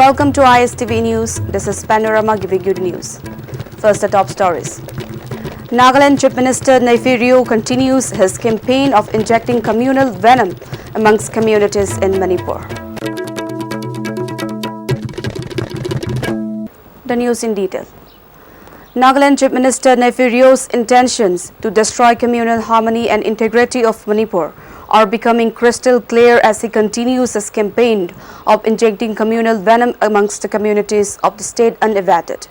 Welcome to ISTV News. This is Panorama giving you the news. First, the top stories. Nagaland Chief Minister Neiphiu continues his campaign of injecting communal venom amongst communities in Manipur. The news in detail. Nagaland Chief Minister Neiphiu's intentions to destroy communal harmony and integrity of Manipur are becoming crystal clear as he continues his campaign of injecting communal venom amongst the communities of the state unabated.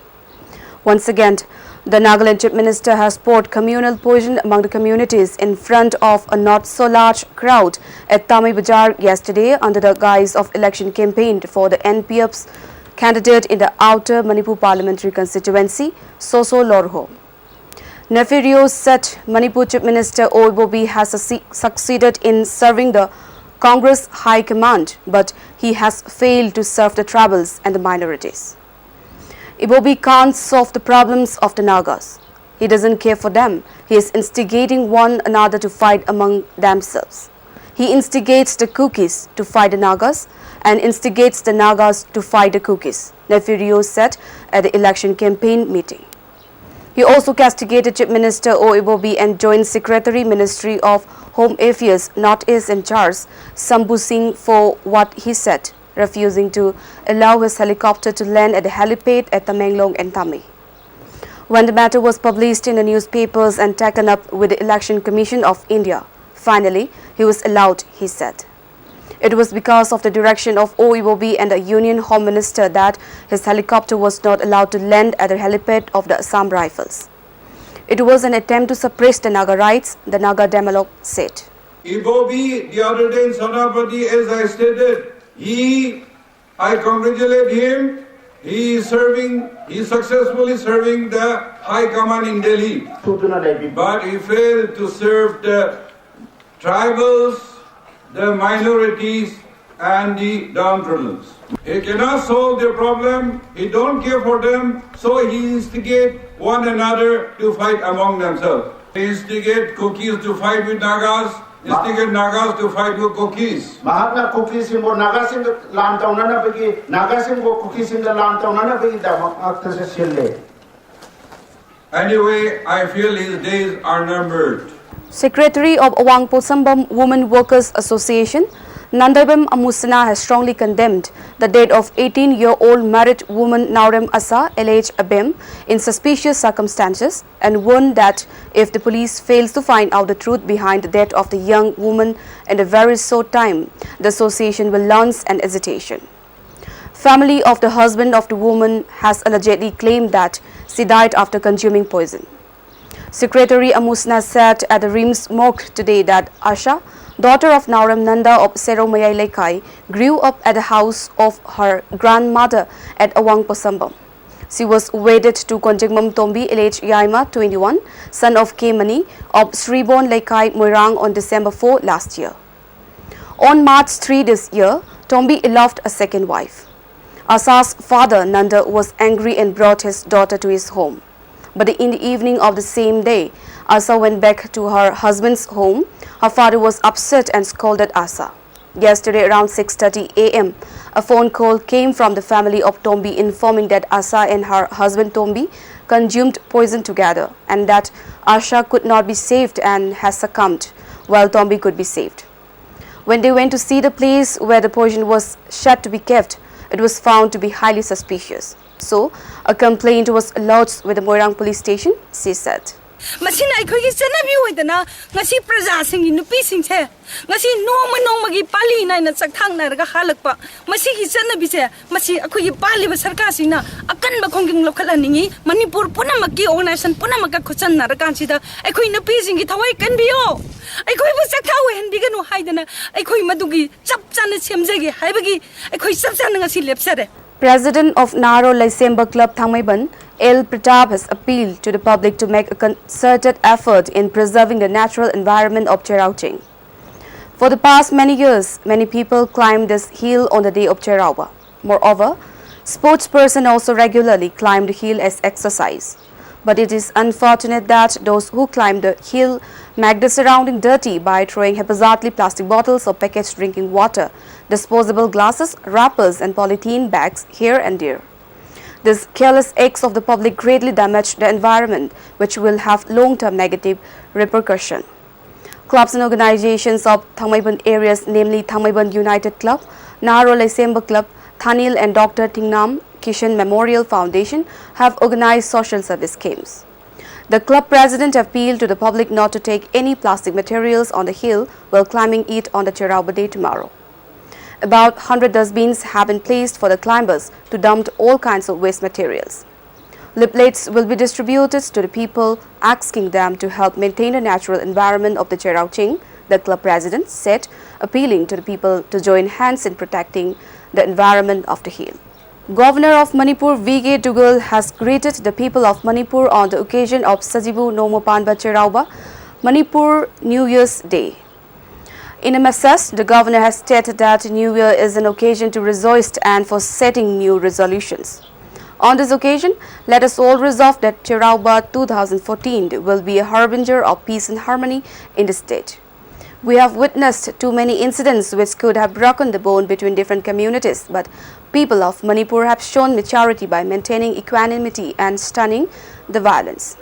Once again, the Nagaland Chief Minister has poured communal poison among the communities in front of a not so large crowd at Tamil Bazaar yesterday under the guise of election campaign for the NPF's candidate in the Outer Manipur Parliamentary Constituency, Soso Lorho. Neiphiu said Manipur Chief Minister Oibobi has succeeded in serving the Congress High Command, but he has failed to serve the tribals and the minorities. Ibobi can't solve the problems of the Nagas. He doesn't care for them. He is instigating one another to fight among themselves. He instigates the Kukis to fight the Nagas and instigates the Nagas to fight the Kukis, Neiphiu said at the election campaign meeting. He also castigated Chief Minister Oibobi and Joint Secretary Ministry of Home Affairs North-East in charge, Sambhu Singh, for what he said, refusing to allow his helicopter to land at the helipad at Tamenglong and Tami. When the matter was published in the newspapers and taken up with the Election Commission of India, finally he was allowed, he said. It was because of the direction of Oibobi and the Union Home Minister that his helicopter was not allowed to land at the helipad of the Assam Rifles. It was an attempt to suppress the Naga rights, the Naga Demalog said. Ibobi, the other day in Sonapati, as I stated, I congratulate him. He is successfully serving the High Command in Delhi. But he failed to serve the tribals, the minorities and the downtrodden. He cannot solve their problem, he don't care for them, so he instigate one another to fight among themselves. He instigate Kukis to fight with Nagas, instigate Nagas to fight with Kukis. Mahatma Kukis in Nagasim Lantaunana Bigi, Nagasim go Kukis in the Lantaunana Bigi, the Anyway, I feel his days are numbered. Secretary of Awang Posambam Women Workers Association, Nandabam Amusana, has strongly condemned the death of 18-year-old married woman Naurem Asa LH Abem in suspicious circumstances and warned that if the police fails to find out the truth behind the death of the young woman in a very short time, the association will launch an agitation. Family of the husband of the woman has allegedly claimed that she died after consuming poison. Secretary Amusna said at the RIMS Mok today that Asha, daughter of Naurem Nanda of Seromayai Lekai, grew up at the house of her grandmother at Awang Posambam. She was wedded to Konjingmam Tombi LH Yaima, 21, son of Kemani of Sribon Lekai Moirang on December 4 last year. On March 3 this year, Tombi loved a second wife. Asa's father, Nanda, was angry and brought his daughter to his home. But in the evening of the same day, Asa went back to her husband's home. Her father was upset and scolded Asa. Yesterday around 6:30 a.m., a phone call came from the family of Tombi informing that Asa and her husband Tombi consumed poison together and that Asha could not be saved and has succumbed, while Tombi could be saved. When they went to see the place where the poison was shut to be kept, it was found to be highly suspicious. So, a complaint was lodged with the Moirang police station, she said. Masina aikogi chanabi hoidana ngasi praja singi nupi singse ngasi noma gi pali na chakthang na raga halakpa masi gi chanabi se masi akogi pali ba sarkar singna akan ba khonging lokhalani Manipur punamaki organization punamaka khochan na raga chida aikoi nupi singi thawai kanbiyo aikoi bu chakthau hendiganu haidana aikoi madugi chapchana semjegi haibagi aikoi chapchana ngasi lepsare. President of Naro Lysemba Club Thangmaiban, L. Pratap, has appealed to the public to make a concerted effort in preserving the natural environment of Cherauching. For the past many years, many people climb this hill on the day of Cherawa. Moreover, sportspersons also regularly climb the hill as exercise. But it is unfortunate that those who climb the hill make the surrounding dirty by throwing haphazardly plastic bottles or packaged drinking water disposable glasses, wrappers and polythene bags here and there. These careless acts of the public greatly damage the environment, which will have long-term negative repercussion. Clubs and organizations of Thangmaiban areas, namely Thangmaiban United Club, Naharo Laisemba Club, Thanil and Dr. Tingnam Kishan Memorial Foundation have organized social service schemes. The club president appealed to the public not to take any plastic materials on the hill while climbing it on the Cherauba Day tomorrow. About 100 dustbins have been placed for the climbers to dump all kinds of waste materials. Leaflets will be distributed to the people, asking them to help maintain the natural environment of the Cherau Ching, the club president said, appealing to the people to join hands in protecting the environment of the hill. Governor of Manipur V.K. Dugal has greeted the people of Manipur on the occasion of Sajibu Nomopanba Cherauba Manipur New Year's Day. In a message, the governor has stated that New Year is an occasion to rejoice and for setting new resolutions. On this occasion, let us all resolve that Cherauba 2014 will be a harbinger of peace and harmony in the state. We have witnessed too many incidents which could have broken the bond between different communities, but people of Manipur have shown maturity by maintaining equanimity and stunning the violence.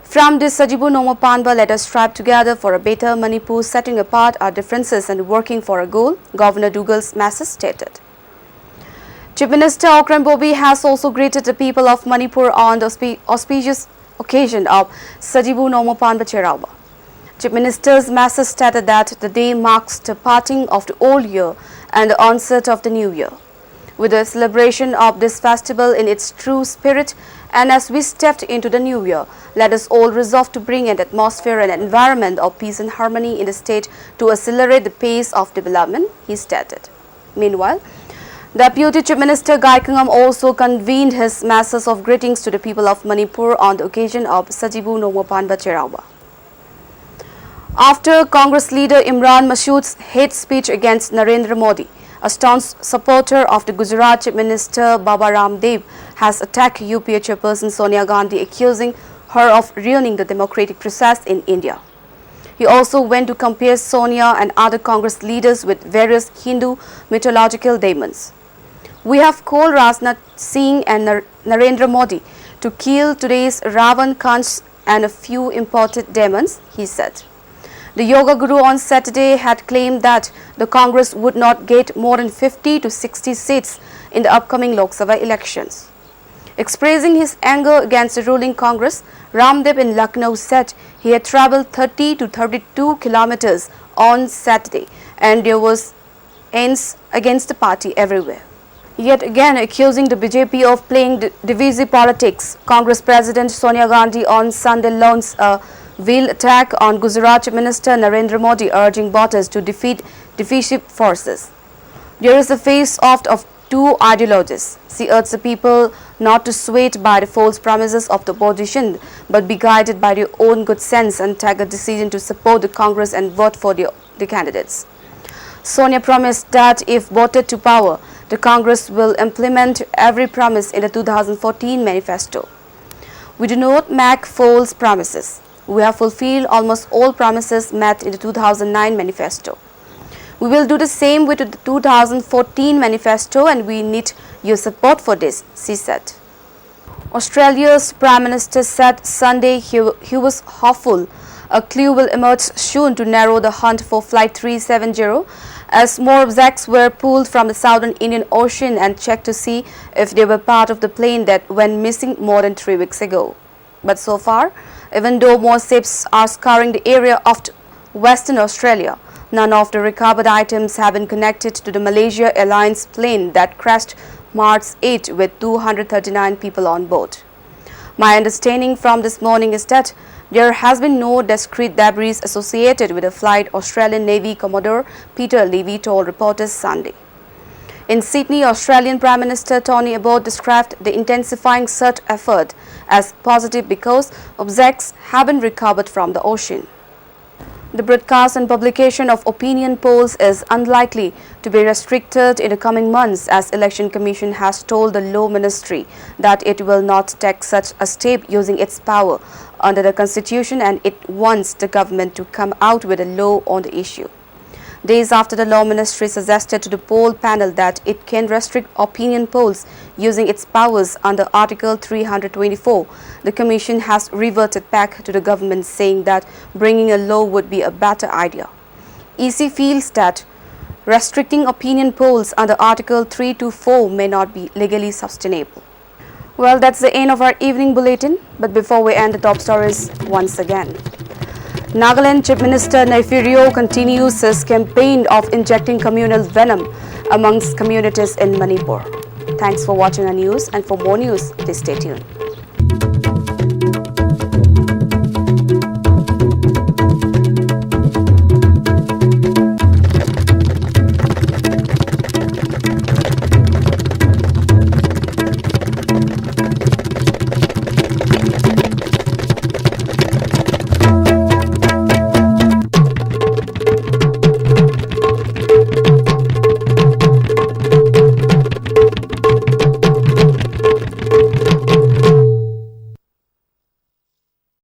From this Sajibu Nomopanba, let us strive together for a better Manipur, setting apart our differences and working for a goal, Governor Dugal's message stated. Chief Minister Okran Bobi has also greeted the people of Manipur on the auspicious occasion of Sajibu Nomopanba Cherauba. Chief Minister's message stated that the day marks the parting of the old year and the onset of the new year. With the celebration of this festival in its true spirit, and as we stepped into the new year, let us all resolve to bring an atmosphere and environment of peace and harmony in the state to accelerate the pace of development, he stated. Meanwhile, the Deputy Chief Minister Gaikangam also convened his message of greetings to the people of Manipur on the occasion of Sajibu Nomopanba Cherauba. After Congress leader Imran Mashood's hate speech against Narendra Modi, a staunch supporter of the Gujarat Chief Minister Baba Ramdev has attacked UPA chairperson Sonia Gandhi, accusing her of ruining the democratic process in India. He also went to compare Sonia and other Congress leaders with various Hindu mythological demons. We have called Rajnath Singh and Narendra Modi to kill today's Ravan, Kanch and a few imported demons, he said. The yoga guru on Saturday had claimed that the Congress would not get more than 50 to 60 seats in the upcoming Lok Sabha elections. Expressing his anger against the ruling Congress, Ramdev in Lucknow said he had travelled 30 to 32 kilometers on Saturday and there was ends against the party everywhere. Yet again accusing the BJP of playing divisive politics, Congress President Sonia Gandhi on Sunday launched a veiled attack on Gujarat Chief Minister Narendra Modi, urging voters to defeat divisive forces. There is a face-off of two ideologies. She urged the people not to sway by the false promises of the opposition, but be guided by their own good sense and take a decision to support the Congress and vote for the candidates. Sonia promised that if voted to power, the Congress will implement every promise in the 2014 manifesto. We do not make false promises. We have fulfilled almost all promises made in the 2009 manifesto. We will do the same with the 2014 manifesto and we need your support for this, she said. Australia's Prime Minister said Sunday he was hopeful a clue will emerge soon to narrow the hunt for Flight 370 as more objects were pulled from the southern Indian Ocean and checked to see if they were part of the plane that went missing more than 3 weeks ago. But so far, even though more ships are scouring the area of Western Australia, none of the recovered items have been connected to the Malaysia Airlines plane that crashed March 8 with 239 people on board. My understanding from this morning is that there has been no discrete debris associated with the flight, Australian Navy Commodore Peter Levy told reporters Sunday. In Sydney, Australian Prime Minister Tony Abbott described the intensifying search effort as positive because objects have been recovered from the ocean. The broadcast and publication of opinion polls is unlikely to be restricted in the coming months as Election Commission has told the Law Ministry that it will not take such a step using its power under the Constitution and it wants the government to come out with a law on the issue. Days after the Law Ministry suggested to the poll panel that it can restrict opinion polls using its powers under Article 324, the Commission has reverted back to the government, saying that bringing a law would be a better idea. EC feels that restricting opinion polls under Article 324 may not be legally sustainable. Well, that's the end of our evening bulletin. But before we end, the top stories once again. Nagaland Chief Minister Nefirio continues his campaign of injecting communal venom amongst communities in Manipur. Thanks for watching our news, and for more news, please stay tuned.